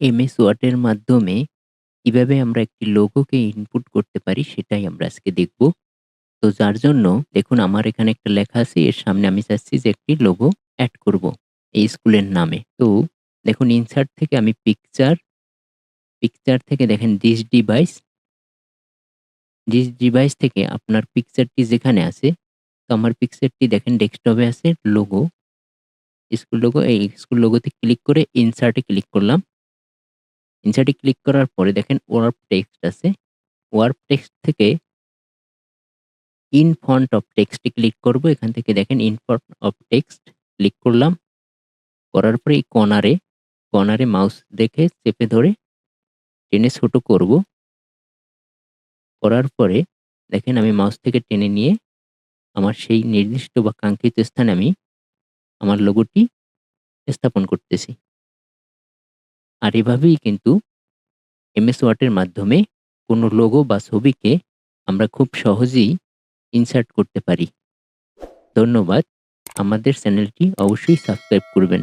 MS ওয়ার্ডের মাধ্যমে কিভাবে আমরা একটি লোগোকে ইনপুট করতে পারি সেটাই আমরা আজকে দেখব। তো যার জন্য দেখুন আমার এখানে একটা লেখা আছে, এর সামনে আমি চাচ্ছি যে একটি লোগো এড করব এই স্কুলের নামে। তো দেখুন ইনসার্ট থেকে আমি পিকচার থেকে দেখেন ডিস ডিভাইস থেকে আপনার পিকচারটি যেখানে আছে, তো আমার পিকচারটি দেখেন ডেস্কটপে আছে স্কুল লোগো। এই স্কুল লোগোতে ক্লিক করে ইনসার্টে ক্লিক করলাম। ইনসার্টে ক্লিক করার পরে দেখেন ওয়ার্প টেক্সট আছে। ওয়ার্প টেক্সট থেকে ইন ফন্ট অফ টেক্সটে ক্লিক করব। এখান থেকে দেখেন in font of text click করলাম। করার পরে এই কর্নারে মাউস দেখে চেপে ধরে টেনে ছোট করব। করার পরে দেখেন আমি মাউস থেকে টেনে নিয়ে আমার সেই নির্দিষ্ট বা কাঙ্ক্ষিত স্থানে আমি আমার লোগোটি স্থাপন করতেছি। আর এভাবেই কিন্তু এমএস ওয়ার্ডের মাধ্যমে কোনো লোগো বা ছবিকে আমরা খুব সহজেই ইনসার্ট করতে পারি। ধন্যবাদ। আমাদের চ্যানেলটি অবশ্যই সাবস্ক্রাইব করবেন।